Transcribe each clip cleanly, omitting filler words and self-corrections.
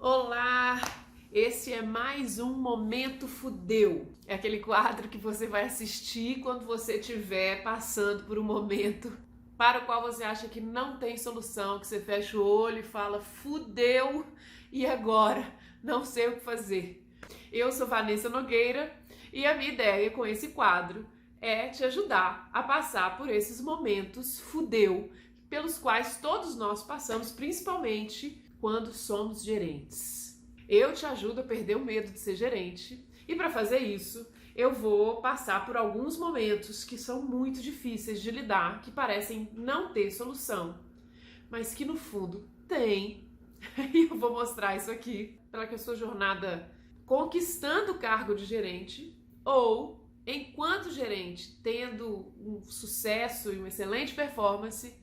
Olá! Esse é mais um Momento Fudeu. É aquele quadro que você vai assistir quando você estiver passando por um momento para o qual você acha que não tem solução, que você fecha o olho e fala, fudeu, e agora? Não sei o que fazer. Eu sou Vanessa Nogueira e a minha ideia com esse quadro é te ajudar a passar por esses momentos fudeu, pelos quais todos nós passamos, principalmente quando somos gerentes. Eu te ajudo a perder o medo de ser gerente e para fazer isso eu vou passar por alguns momentos que são muito difíceis de lidar, que parecem não ter solução, mas que no fundo tem. E eu vou mostrar isso aqui para que a sua jornada conquistando o cargo de gerente ou enquanto gerente, tendo um sucesso e uma excelente performance,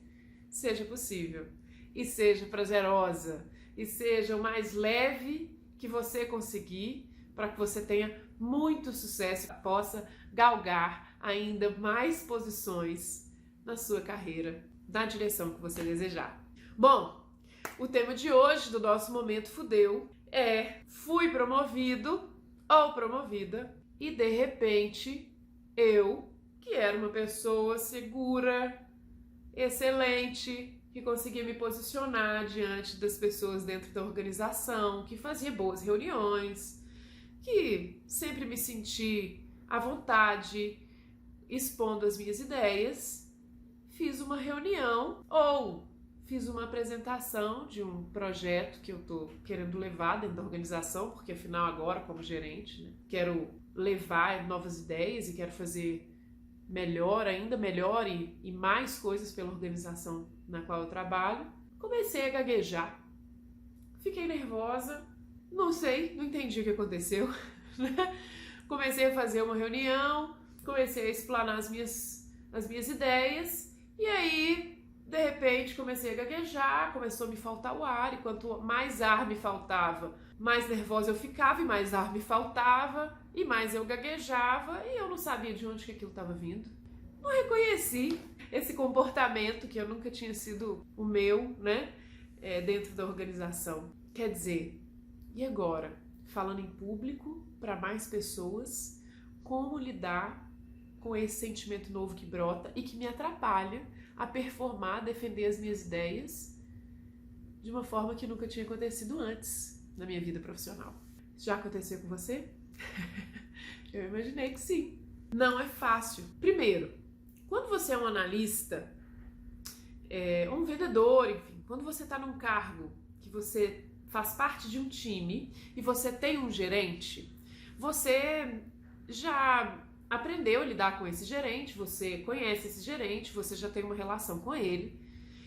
seja possível e seja prazerosa e seja o mais leve que você conseguir, para que você tenha muito sucesso e possa galgar ainda mais posições na sua carreira, na direção que você desejar. Bom, o tema de hoje do nosso Momento Fudeu é fui promovido ou promovida e de repente eu, que era uma pessoa segura, excelente, que conseguia me posicionar diante das pessoas dentro da organização, que fazia boas reuniões, que sempre me senti à vontade expondo as minhas ideias, fiz uma reunião ou fiz uma apresentação de um projeto que eu tô querendo levar dentro da organização, porque afinal agora como gerente, né, quero levar novas ideias e quero fazer melhor, ainda melhor e mais coisas pela organização na qual eu trabalho. Comecei a gaguejar, fiquei nervosa, não sei, não entendi o que aconteceu. Comecei a fazer uma reunião, comecei a explanar as minhas ideias e aí, de repente, comecei a gaguejar, começou a me faltar o ar e quanto mais ar me faltava, mais nervosa eu ficava e mais ar me faltava e mais eu gaguejava e eu não sabia de onde que aquilo estava vindo. Não reconheci esse comportamento que eu nunca tinha sido o meu, né, dentro da organização. Quer dizer, e agora? Falando em público, para mais pessoas, como lidar com esse sentimento novo que brota e que me atrapalha a performar, defender as minhas ideias de uma forma que nunca tinha acontecido antes na minha vida profissional. Já aconteceu com você? Eu imaginei que sim. Não é fácil. Primeiro, quando você é um analista, um vendedor, enfim, quando você está num cargo que você faz parte de um time e você tem um gerente, você já aprendeu a lidar com esse gerente, você conhece esse gerente, você já tem uma relação com ele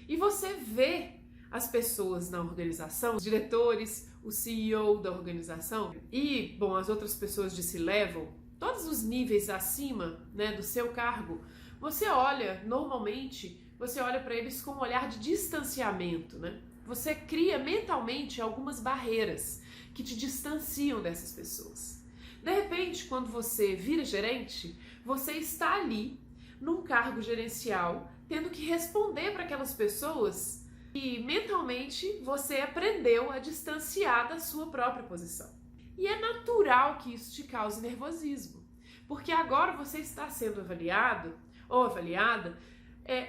e você vê as pessoas na organização, os diretores, o CEO da organização e, bom, as outras pessoas de C-level, todos os níveis acima, né, do seu cargo, você olha, normalmente, você olha para eles com um olhar de distanciamento, né? Você cria mentalmente algumas barreiras que te distanciam dessas pessoas. De repente, quando você vira gerente, você está ali, num cargo gerencial, tendo que responder para aquelas pessoas e mentalmente você aprendeu a distanciar da sua própria posição. E é natural que isso te cause nervosismo, porque agora você está sendo avaliado ou avaliada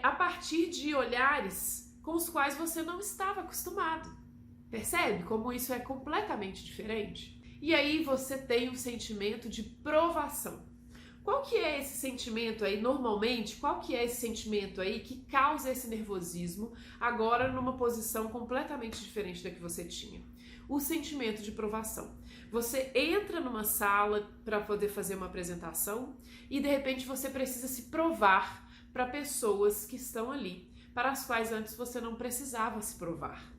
a partir de olhares com os quais você não estava acostumado. Percebe como isso é completamente diferente? E aí você tem um sentimento de provação. Qual que é esse sentimento aí, normalmente, qual que é esse sentimento aí que causa esse nervosismo agora numa posição completamente diferente da que você tinha? O sentimento de provação. Você entra numa sala para poder fazer uma apresentação e de repente você precisa se provar para pessoas que estão ali, para as quais antes você não precisava se provar.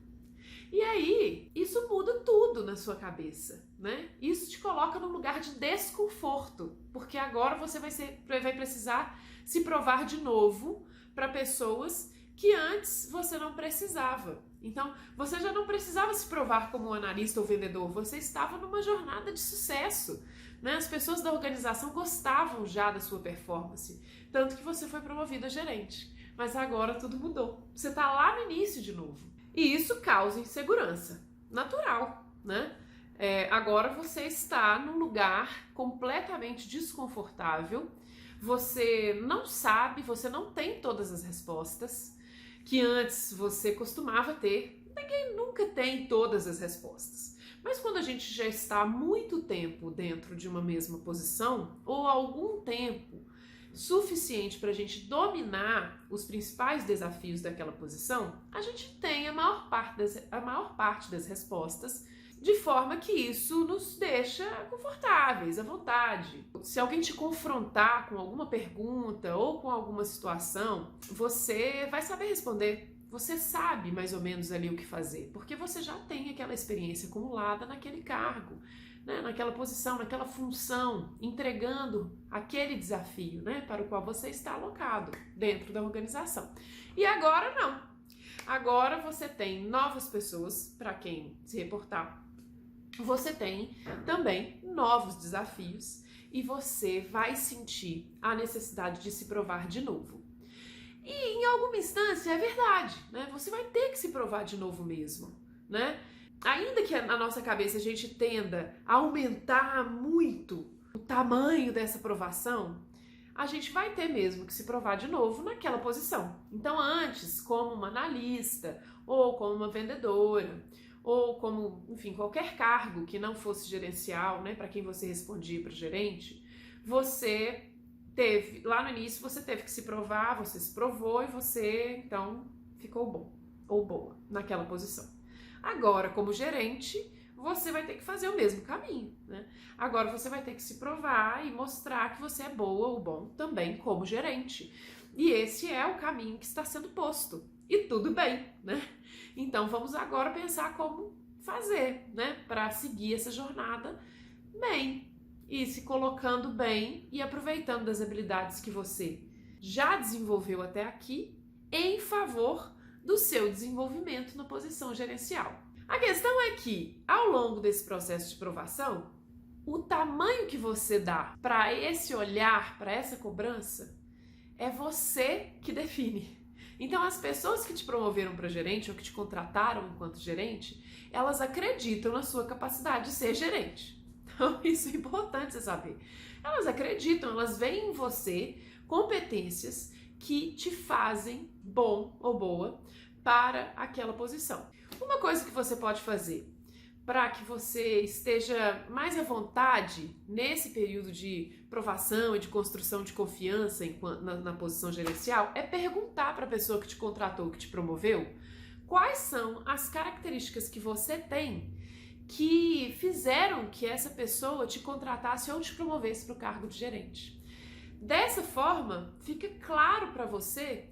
E aí, isso muda tudo na sua cabeça, né? Isso te coloca num lugar de desconforto, porque agora você vai precisar se provar de novo para pessoas que antes você não precisava. Então, você já não precisava se provar como um analista ou vendedor, você estava numa jornada de sucesso, né? As pessoas da organização gostavam já da sua performance, tanto que você foi promovido a gerente. Mas agora tudo mudou. Você está lá no início de novo. E isso causa insegurança. Natural, né? Agora você está num lugar completamente desconfortável, você não sabe, você não tem todas as respostas que antes você costumava ter. Ninguém nunca tem todas as respostas. Mas quando a gente já está há muito tempo dentro de uma mesma posição, ou algum tempo suficiente para a gente dominar os principais desafios daquela posição, a gente tem a maior parte das respostas, de forma que isso nos deixa confortáveis, à vontade. Se alguém te confrontar com alguma pergunta ou com alguma situação, você vai saber responder. Você sabe mais ou menos ali o que fazer, porque você já tem aquela experiência acumulada naquele cargo, né, naquela posição, naquela função, entregando aquele desafio, né, para o qual você está alocado dentro da organização. E agora não. Agora você tem novas pessoas para quem se reportar. Você tem também novos desafios e você vai sentir a necessidade de se provar de novo. E em alguma instância é verdade, né? Você vai ter que se provar de novo mesmo, né? Ainda que na nossa cabeça a gente tenda a aumentar muito o tamanho dessa provação, a gente vai ter mesmo que se provar de novo naquela posição. Então antes, como uma analista, ou como uma vendedora, ou como, enfim, qualquer cargo que não fosse gerencial, né, para quem você respondia para o gerente, você teve, lá no início você teve que se provar, você se provou e você, então, ficou bom ou boa naquela posição. Agora, como gerente, você vai ter que fazer o mesmo caminho, né? Agora você vai ter que se provar e mostrar que você é boa ou bom também como gerente. E esse é o caminho que está sendo posto. E tudo bem, né? Então vamos agora pensar como fazer, né? Para seguir essa jornada bem e se colocando bem e aproveitando das habilidades que você já desenvolveu até aqui em favor do seu desenvolvimento na posição gerencial. A questão é que, ao longo desse processo de provação, o tamanho que você dá para esse olhar, para essa cobrança, é você que define. Então, as pessoas que te promoveram para gerente ou que te contrataram enquanto gerente, elas acreditam na sua capacidade de ser gerente. Então, isso é importante você saber. Elas acreditam, elas veem em você competências que te fazem bom ou boa para aquela posição. Uma coisa que você pode fazer para que você esteja mais à vontade nesse período de provação e de construção de confiança na posição gerencial é perguntar para a pessoa que te contratou, que te promoveu, quais são as características que você tem que fizeram que essa pessoa te contratasse ou te promovesse para o cargo de gerente. Dessa forma, fica claro para você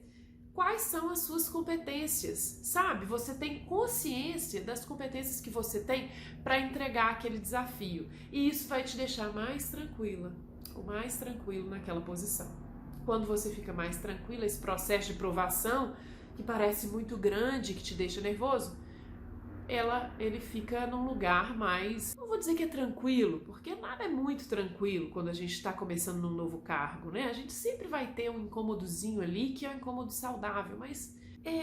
quais são as suas competências, sabe? Você tem consciência das competências que você tem para entregar aquele desafio. E isso vai te deixar mais tranquila, ou mais tranquilo naquela posição. Quando você fica mais tranquila, esse processo de provação, que parece muito grande, que te deixa nervoso, ele fica num lugar mais, não vou dizer que é tranquilo, porque nada é muito tranquilo quando a gente está começando num novo cargo, né? A gente sempre vai ter um incômodozinho ali, que é um incômodo saudável, mas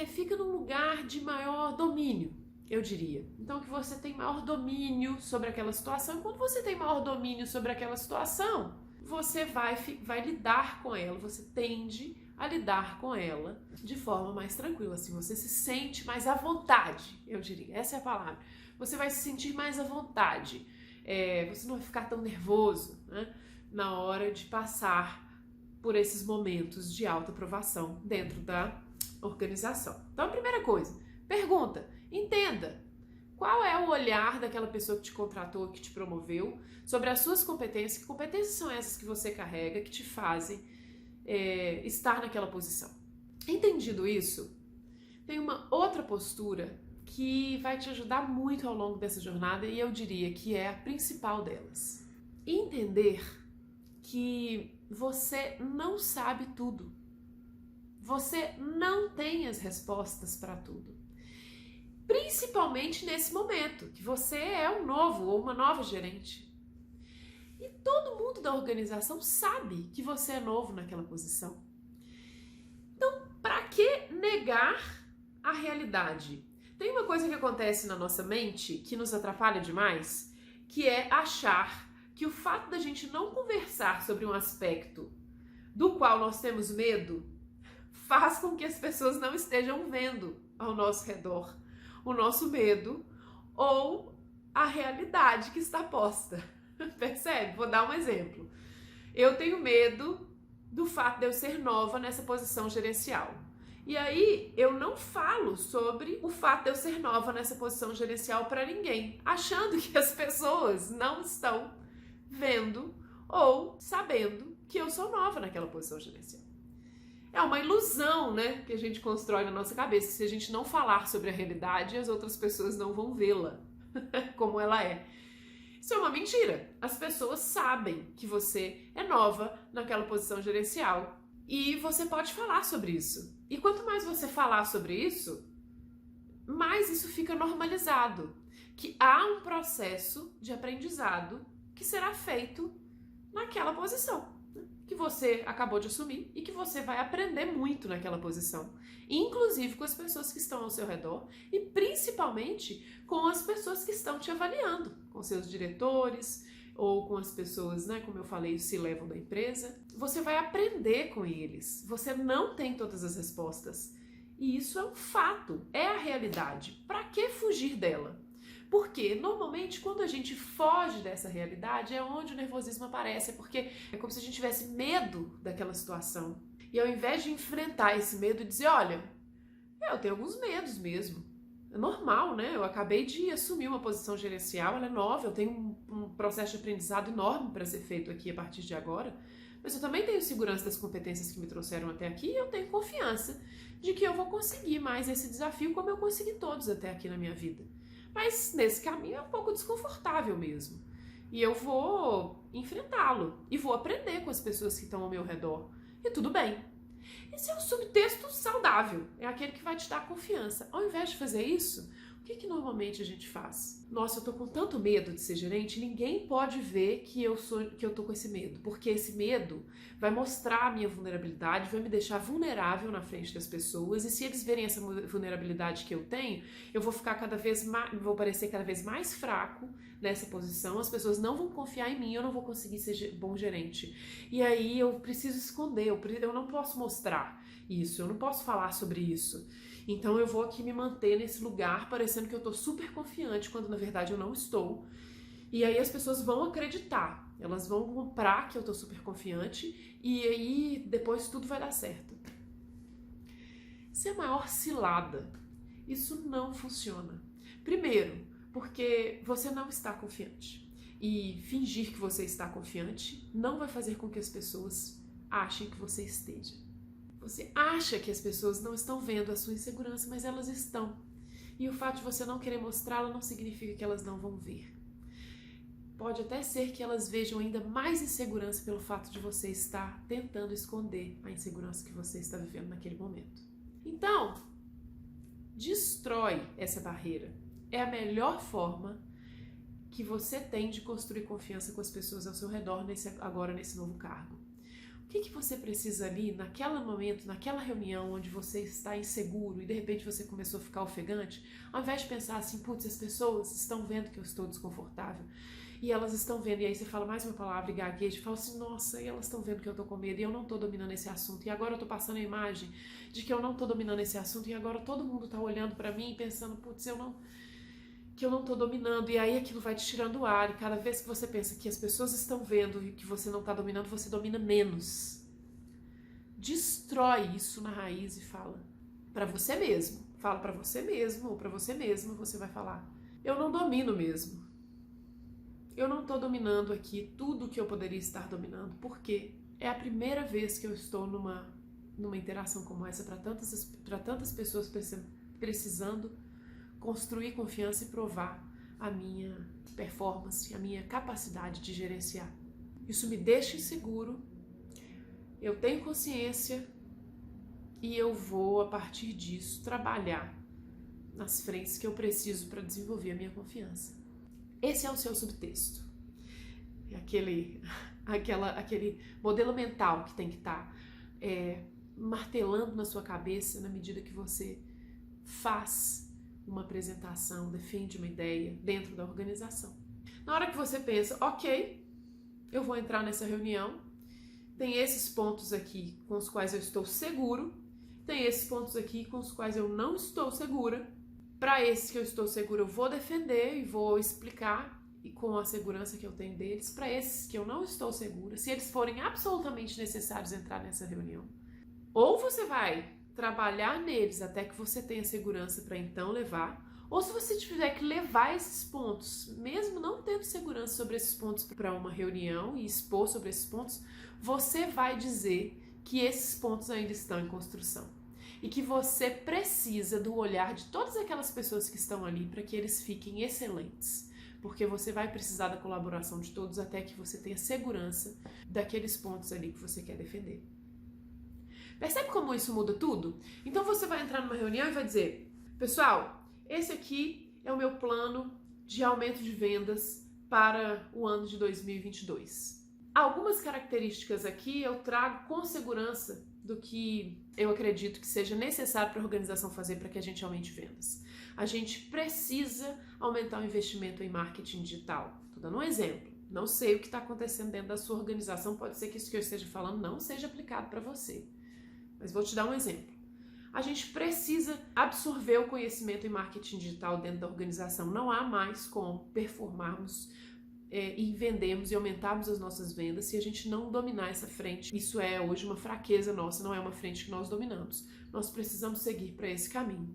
fica num lugar de maior domínio, eu diria. Então, que você tem maior domínio sobre aquela situação, e quando você tem maior domínio sobre aquela situação, você vai lidar com ela, você tende a lidar com ela de forma mais tranquila, assim, você se sente mais à vontade, eu diria, essa é a palavra. Você vai se sentir mais à vontade, você não vai ficar tão nervoso, né, na hora de passar por esses momentos de alta aprovação dentro da organização. Então, a primeira coisa, pergunta, entenda qual é o olhar daquela pessoa que te contratou, que te promoveu, sobre as suas competências, que competências são essas que você carrega, que te fazem estar naquela posição. Entendido isso, tem uma outra postura que vai te ajudar muito ao longo dessa jornada e eu diria que é a principal delas. Entender que você não sabe tudo. Você não tem as respostas para tudo. Principalmente nesse momento, que você é um novo ou uma nova gerente. E todo mundo da organização sabe que você é novo naquela posição. Então, para que negar a realidade? Tem uma coisa que acontece na nossa mente que nos atrapalha demais, que é achar que o fato da gente não conversar sobre um aspecto do qual nós temos medo faz com que as pessoas não estejam vendo ao nosso redor o nosso medo ou a realidade que está posta. Percebe? Vou dar um exemplo. Eu tenho medo do fato de eu ser nova nessa posição gerencial. E aí eu não falo sobre o fato de eu ser nova nessa posição gerencial para ninguém, achando que as pessoas não estão vendo ou sabendo que eu sou nova naquela posição gerencial. É uma ilusão, né, que a gente constrói na nossa cabeça. Se a gente não falar sobre a realidade, as outras pessoas não vão vê-la como ela é. Isso é uma mentira. As pessoas sabem que você é nova naquela posição gerencial e você pode falar sobre isso. E quanto mais você falar sobre isso, mais isso fica normalizado. Que há um processo de aprendizado que será feito naquela posição, né, que você acabou de assumir e que você vai aprender muito naquela posição, inclusive com as pessoas que estão ao seu redor e principalmente com as pessoas que estão te avaliando, com seus diretores ou com as pessoas, né, como eu falei, se levam da empresa. Você vai aprender com eles. Você não tem todas as respostas. E isso é um fato, é a realidade. Para que fugir dela? Porque normalmente quando a gente foge dessa realidade é onde o nervosismo aparece, porque é como se a gente tivesse medo daquela situação. E ao invés de enfrentar esse medo e dizer, olha, eu tenho alguns medos mesmo. É normal, né? Eu acabei de assumir uma posição gerencial, ela é nova, eu tenho um processo de aprendizado enorme para ser feito aqui a partir de agora, mas eu também tenho segurança das competências que me trouxeram até aqui e eu tenho confiança de que eu vou conseguir mais esse desafio como eu consegui todos até aqui na minha vida. Mas nesse caminho é um pouco desconfortável mesmo. E eu vou enfrentá-lo e vou aprender com as pessoas que estão ao meu redor. E tudo bem. Esse é um subtexto saudável, é aquele que vai te dar confiança. Ao invés de fazer isso, o que normalmente a gente faz? Nossa, eu tô com tanto medo de ser gerente, ninguém pode ver que eu tô com esse medo, porque esse medo vai mostrar a minha vulnerabilidade, vai me deixar vulnerável na frente das pessoas, e se eles verem essa vulnerabilidade que eu tenho, eu vou ficar vou parecer cada vez mais fraco nessa posição, as pessoas não vão confiar em mim, eu não vou conseguir ser bom gerente. E aí eu preciso esconder, eu não posso mostrar isso, eu não posso falar sobre isso. Então eu vou aqui me manter nesse lugar parecendo que eu tô super confiante, quando na verdade eu não estou. E aí as pessoas vão acreditar, elas vão comprar que eu tô super confiante e aí depois tudo vai dar certo. Isso é a maior cilada. Isso não funciona. Primeiro, porque você não está confiante. E fingir que você está confiante não vai fazer com que as pessoas achem que você esteja. Você acha que as pessoas não estão vendo a sua insegurança, mas elas estão. E o fato de você não querer mostrá-la não significa que elas não vão ver. Pode até ser que elas vejam ainda mais insegurança pelo fato de você estar tentando esconder a insegurança que você está vivendo naquele momento. Então, destrói essa barreira. É a melhor forma que você tem de construir confiança com as pessoas ao seu redor agora nesse novo cargo. O que você precisa ali, naquele momento, naquela reunião onde você está inseguro e de repente você começou a ficar ofegante, ao invés de pensar assim, putz, as pessoas estão vendo que eu estou desconfortável e elas estão vendo, e aí você fala mais uma palavra e gagueja e fala assim, nossa, e elas estão vendo que eu estou com medo e eu não estou dominando esse assunto, e agora eu estou passando a imagem de que eu não estou dominando esse assunto e agora todo mundo está olhando para mim e pensando, putz, que eu não estou dominando, e aí aquilo vai te tirando o ar, e cada vez que você pensa que as pessoas estão vendo e que você não está dominando, você domina menos. Destrói isso na raiz e fala para você mesmo. Fala para você mesmo ou para você mesma, você vai falar, eu não domino mesmo. Eu não estou dominando aqui tudo que eu poderia estar dominando, porque é a primeira vez que eu estou numa interação como essa para tantas pessoas precisando construir confiança e provar a minha performance, a minha capacidade de gerenciar. Isso me deixa inseguro, eu tenho consciência e eu vou, a partir disso, trabalhar nas frentes que eu preciso para desenvolver a minha confiança. Esse é o seu subtexto. É aquele modelo mental que tem que estar martelando na sua cabeça na medida que você faz uma apresentação, defende uma ideia dentro da organização. Na hora que você pensa, ok, eu vou entrar nessa reunião, tem esses pontos aqui com os quais eu estou seguro, tem esses pontos aqui com os quais eu não estou segura. Para esses que eu estou segura, eu vou defender e vou explicar e com a segurança que eu tenho deles. Para esses que eu não estou segura, se eles forem absolutamente necessários entrar nessa reunião, ou você vai trabalhar neles até que você tenha segurança para então levar, ou se você tiver que levar esses pontos, mesmo não tendo segurança sobre esses pontos para uma reunião e expor sobre esses pontos, você vai dizer que esses pontos ainda estão em construção e que você precisa do olhar de todas aquelas pessoas que estão ali para que eles fiquem excelentes, porque você vai precisar da colaboração de todos até que você tenha segurança daqueles pontos ali que você quer defender. Percebe como isso muda tudo? Então você vai entrar numa reunião e vai dizer, pessoal, esse aqui é o meu plano de aumento de vendas para o ano de 2022. Algumas características aqui eu trago com segurança do que eu acredito que seja necessário para a organização fazer para que a gente aumente vendas. A gente precisa aumentar o investimento em marketing digital. Estou dando um exemplo. Não sei o que está acontecendo dentro da sua organização, pode ser que isso que eu esteja falando não seja aplicado para você. Mas vou te dar um exemplo. A gente precisa absorver o conhecimento em marketing digital dentro da organização. Não há mais como performarmos e vendermos e aumentarmos as nossas vendas se a gente não dominar essa frente. Isso é hoje uma fraqueza nossa, não é uma frente que nós dominamos. Nós precisamos seguir para esse caminho.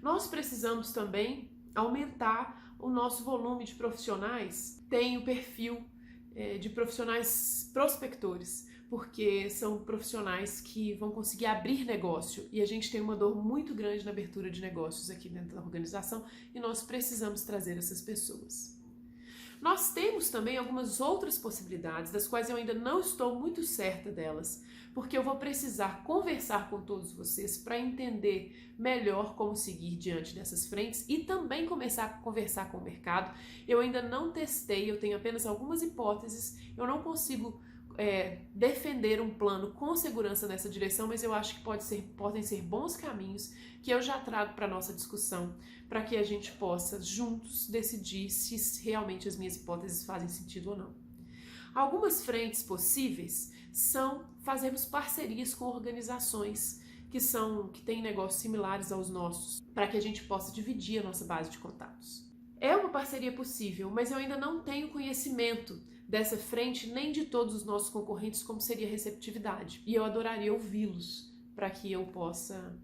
Nós precisamos também aumentar o nosso volume de profissionais. Tem o perfil de profissionais prospectores, porque são profissionais que vão conseguir abrir negócio e a gente tem uma dor muito grande na abertura de negócios aqui dentro da organização e nós precisamos trazer essas pessoas. Nós temos também algumas outras possibilidades, das quais eu ainda não estou muito certa delas, porque eu vou precisar conversar com todos vocês para entender melhor como seguir diante dessas frentes e também começar a conversar com o mercado. Eu ainda não testei, eu tenho apenas algumas hipóteses, eu não consigo defender um plano com segurança nessa direção, mas eu acho que podem ser bons caminhos que eu já trago para a nossa discussão, para que a gente possa juntos decidir se realmente as minhas hipóteses fazem sentido ou não. Algumas frentes possíveis são fazermos parcerias com organizações que têm negócios similares aos nossos, para que a gente possa dividir a nossa base de contatos. É uma parceria possível, mas eu ainda não tenho conhecimento dessa frente, nem de todos os nossos concorrentes, como seria a receptividade. E eu adoraria ouvi-los para que eu possa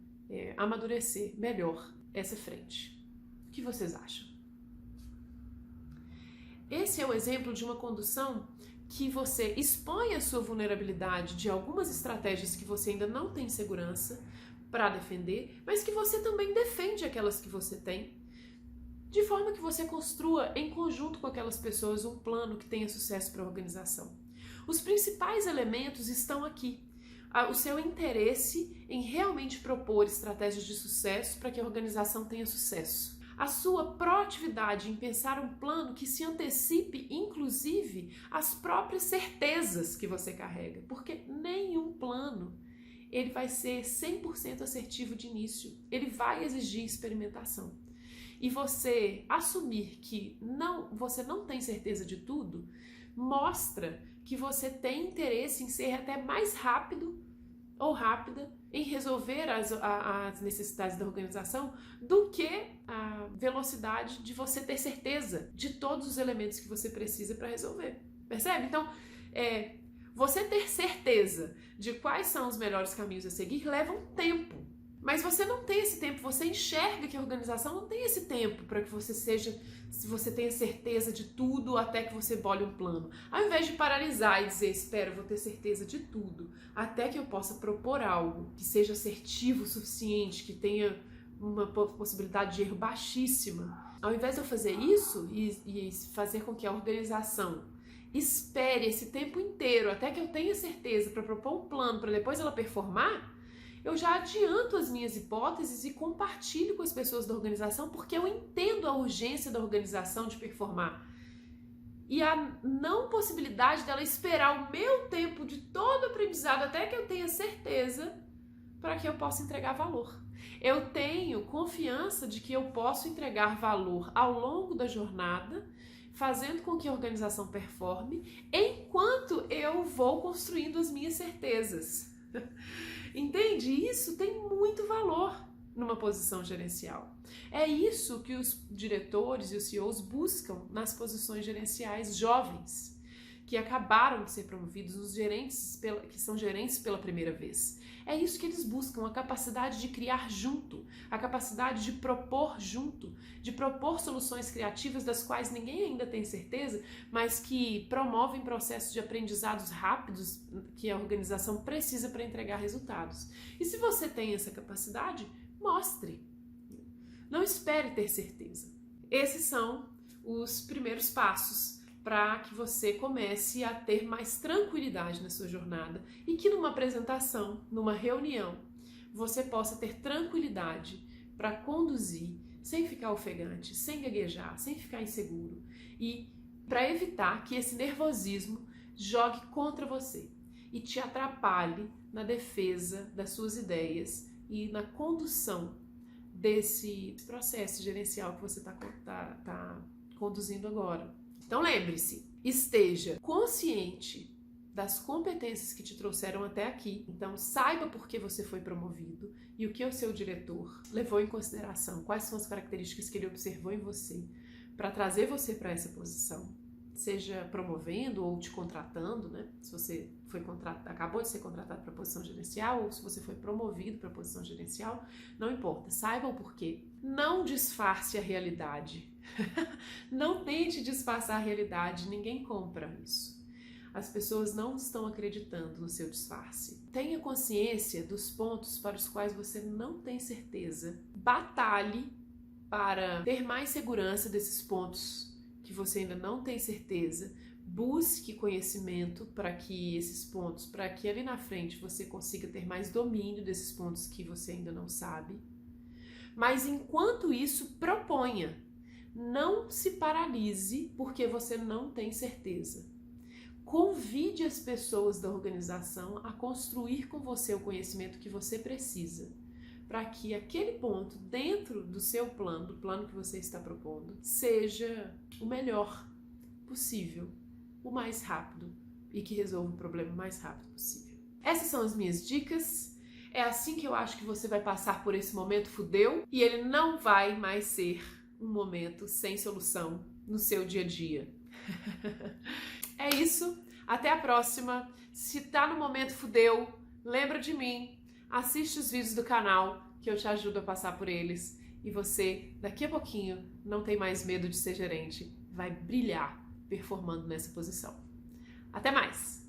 amadurecer melhor essa frente. O que vocês acham? Esse é o exemplo de uma condução que você expõe a sua vulnerabilidade de algumas estratégias que você ainda não tem segurança para defender, mas que você também defende aquelas que você tem, de forma que você construa em conjunto com aquelas pessoas um plano que tenha sucesso para a organização. Os principais elementos estão aqui. O seu interesse em realmente propor estratégias de sucesso para que a organização tenha sucesso. A sua proatividade em pensar um plano que se antecipe, inclusive, às próprias certezas que você carrega. Porque nenhum plano ele vai ser 100% assertivo de início. Ele vai exigir experimentação. E você assumir que você não tem certeza de tudo, mostra que você tem interesse em ser até mais rápido ou rápida em resolver as necessidades da organização do que a velocidade de você ter certeza de todos os elementos que você precisa para resolver. Percebe? Então, você ter certeza de quais são os melhores caminhos a seguir leva um tempo. Mas você não tem esse tempo, você enxerga que a organização não tem esse tempo para que você tenha certeza de tudo até que você bole um plano. Ao invés de paralisar e dizer, espera, eu vou ter certeza de tudo, até que eu possa propor algo que seja assertivo o suficiente, que tenha uma possibilidade de erro baixíssima. Ao invés de eu fazer isso e fazer com que a organização espere esse tempo inteiro até que eu tenha certeza para propor um plano para depois ela performar, eu já adianto as minhas hipóteses e compartilho com as pessoas da organização porque eu entendo a urgência da organização de performar. E a não possibilidade dela esperar o meu tempo de todo aprendizado até que eu tenha certeza para que eu possa entregar valor. Eu tenho confiança de que eu posso entregar valor ao longo da jornada, fazendo com que a organização performe, enquanto eu vou construindo as minhas certezas. Entende? Isso tem muito valor numa posição gerencial. É isso que os diretores e os CEOs buscam nas posições gerenciais jovens, que acabaram de ser promovidos, os gerentes que são gerentes pela primeira vez. É isso que eles buscam, a capacidade de criar junto, a capacidade de propor junto, de propor soluções criativas das quais ninguém ainda tem certeza, mas que promovem processos de aprendizados rápidos que a organização precisa para entregar resultados. E se você tem essa capacidade, mostre. Não espere ter certeza. Esses são os primeiros passos para que você comece a ter mais tranquilidade na sua jornada e que numa apresentação, numa reunião, você possa ter tranquilidade para conduzir sem ficar ofegante, sem gaguejar, sem ficar inseguro e para evitar que esse nervosismo jogue contra você e te atrapalhe na defesa das suas ideias e na condução desse processo gerencial que você está conduzindo agora. Então lembre-se, esteja consciente das competências que te trouxeram até aqui. Então saiba por que você foi promovido e o que o seu diretor levou em consideração, quais são as características que ele observou em você para trazer você para essa posição, seja promovendo ou te contratando, né? Se você foi acabou de ser contratado para a posição gerencial ou se você foi promovido para a posição gerencial, não importa, saiba o porquê. Não disfarce a realidade. Não tente disfarçar a realidade, ninguém compra isso. As pessoas não estão acreditando no seu disfarce. Tenha consciência dos pontos para os quais você não tem certeza. Batalhe para ter mais segurança desses pontos que você ainda não tem certeza. Busque conhecimento para que esses pontos, para que ali na frente você consiga ter mais domínio desses pontos que você ainda não sabe. Mas enquanto isso, proponha. Não se paralise porque você não tem certeza. Convide as pessoas da organização a construir com você o conhecimento que você precisa, para que aquele ponto dentro do seu plano, do plano que você está propondo, seja o melhor possível, o mais rápido e que resolva o problema o mais rápido possível. Essas são as minhas dicas. É assim que eu acho que você vai passar por esse momento fudeu e ele não vai mais ser um momento sem solução no seu dia a dia. É isso, até a próxima. Se tá no momento fudeu, lembra de mim, assiste os vídeos do canal que eu te ajudo a passar por eles e você, daqui a pouquinho, não tem mais medo de ser gerente, vai brilhar performando nessa posição. Até mais!